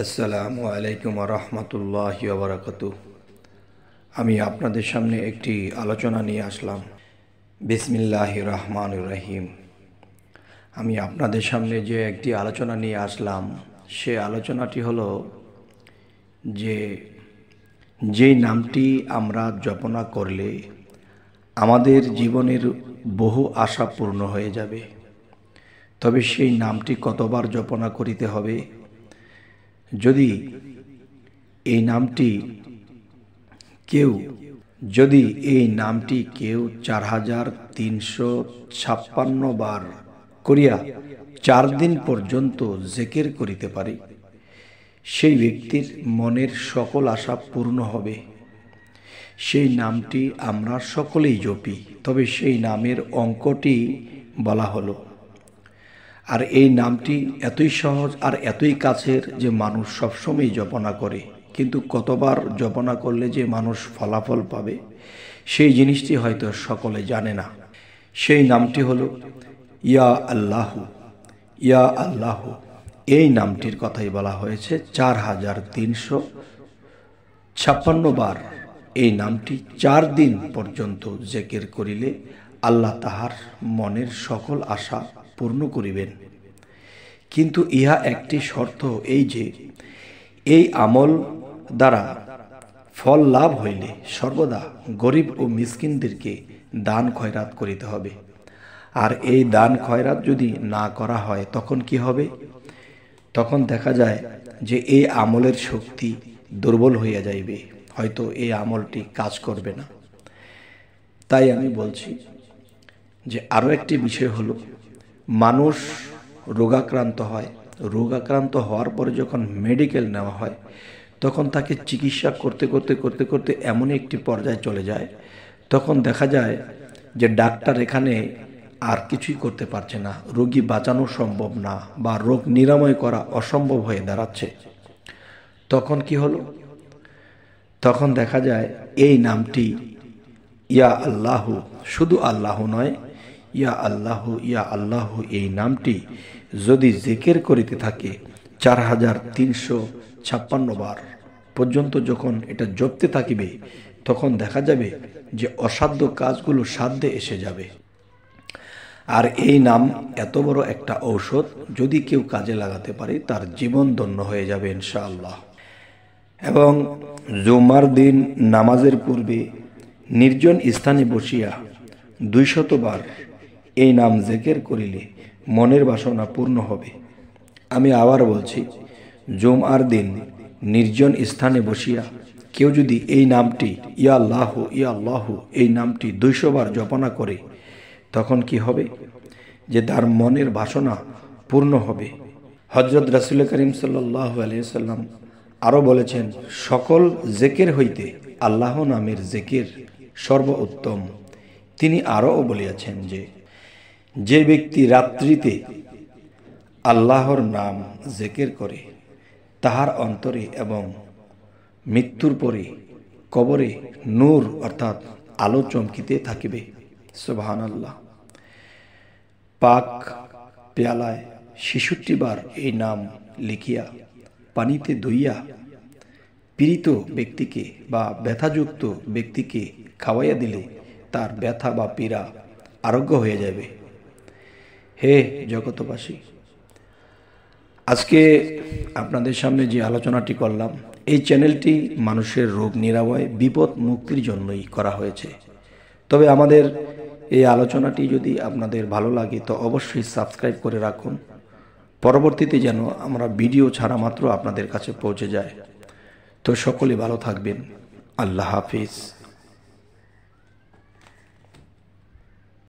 আসসালামু আলাইকুম রহমতুল্লাহি ওয়া বারাকাতুহু। আমি আপনাদের সামনে একটি আলোচনা নিয়ে আসলাম। বিসমিল্লাহির রহমানির রহিম। আমি আপনাদের সামনে যে একটি আলোচনা নিয়ে আসলাম, সে আলোচনাটি হলো যেই নামটি আমরা জপনা করলে আমাদের জীবনের বহু আশা পূর্ণ হয়ে যাবে। তবে সেই নামটি কতবার জপনা করিতে হবে? যদি এই নামটি কেউ 4356 বার করিয়া 4 দিন পর্যন্ত জিকির করিতে পারে, সেই ব্যক্তির মনের সকল আশা পূর্ণ হবে। সেই নামটি আমরা সকলেই জপি, তবে সেই নামের অঙ্কটি বলা হলো। আর এই নামটি এতই সহজ আর এতই কাছের যে মানুষ সবসময় জপনা করে, কিন্তু কতবার জপনা করলে যে মানুষ ফলাফল পাবে সেই জিনিসটি হয়তো সকলে জানে না। সেই নামটি হলো ইয়া আল্লাহু। ইয়া আল্লাহু এই নামটির কথাই বলা হয়েছে 4356 বার। এই নামটি 4 দিন পর্যন্ত জিকির করিলে আল্লাহ তাহার মনের সকল আশা পূর্ণ করিবেন। কিন্তু ইহা একটি শর্ত, এই যে এই আমল দ্বারা ফল লাভ হইলে সর্বদা গরিব ও মিসকিনদেরকে দান খয়রাত করিতে হবে। আর এই দান খয়রাত যদি না করা হয় তখন কি হবে? তখন দেখা যায় যে এই আমলের শক্তি দুর্বল হইয়া যাইবে, হয়তো এই আমলটি কাজ করবে না। তাই আমি বলছি যে আরও একটি বিষয় হলো, মানুষ রোগাক্রান্ত হয়, রোগাক্রান্ত হওয়ার পরে যখন মেডিকেল নেওয়া হয় তখন তাকে চিকিৎসা করতে করতে এমন একটি পর্যায়ে চলে যায়, তখন দেখা যায় যে ডাক্তার এখানে আর কিছুই করতে পারছে না, রোগী বাঁচানো সম্ভব না বা রোগ নিরাময় করা অসম্ভব হয়ে দাঁড়াচ্ছে। তখন কি হলো? তখন দেখা যায় এই নামটি ইয়া আল্লাহু, শুধু আল্লাহু নয়, ইয়া আল্লাহু ইয়া আল্লাহু এই নামটি যদি জিকির করিতে থাকে 4356 বার পর্যন্ত যখন এটা জপতে থাকিবে, তখন দেখা যাবে যে অসাধ্য কাজগুলো সাধ্যে এসে যাবে। আর এই নাম এত বড় একটা ঔষধ, যদি কেউ কাজে লাগাতে পারে তার জীবন ধন্য হয়ে যাবে ইনশাআল্লাহ। এবং জুমার দিন নামাজের পূর্বে নির্জন স্থানে বসিয়া 200 বার এই নাম জিকির করিলে মনের বাসনা পূর্ণ হবে। আমি আবার বলছি, জুমার দিন নির্জন স্থানে বসিয়া কেউ যদি এই নামটি ইয়া আল্লাহু ইয়া আল্লাহু এই নামটি 200 বার জপনা করে, তখন কি হবে? যে তার মনের বাসনা পূর্ণ হবে। হযরত রাসূল করিম সাল্লাল্লাহু আলাইহি সাল্লাম আরও বলেছেন, সকল জিকির হইতে আল্লাহ নামের জিকির সর্বোত্তম। তিনি আরও বলিয়াছেন যে ব্যক্তি রাত্রিতে আল্লাহর নাম জিকির করে তাহার অন্তরে এবং মৃত্যুর পরে কবরে নূর অর্থাৎ আলো চমকিতে থাকিবে। সুবহানাল্লাহ। পাক পেয়ালায় 66 বার এই নাম লিখিয়া পানিতে ধুইয়া পীড়িত ব্যক্তিকে বা ব্যথাযুক্ত ব্যক্তিকে খাওয়াইয়া দিলে তার ব্যথা বা পীড়া আরোগ্য হয়ে যাবে। হে জগতবাসী, আজকে আপনাদের সামনে যে আলোচনাটি করলাম, এই চ্যানেলটি মানুষের রোগ নিরাময় বিপদ মুক্তির জন্যই করা হয়েছে। তবে আমাদের এই আলোচনাটি যদি আপনাদের ভালো লাগে তো অবশ্যই সাবস্ক্রাইব করে রাখুন, পরবর্তীতে যেন আমরা ভিডিও ছাড়া মাত্র আপনাদের কাছে পৌঁছে যায়। তো সকলে ভালো থাকবেন। আল্লাহ হাফিজ।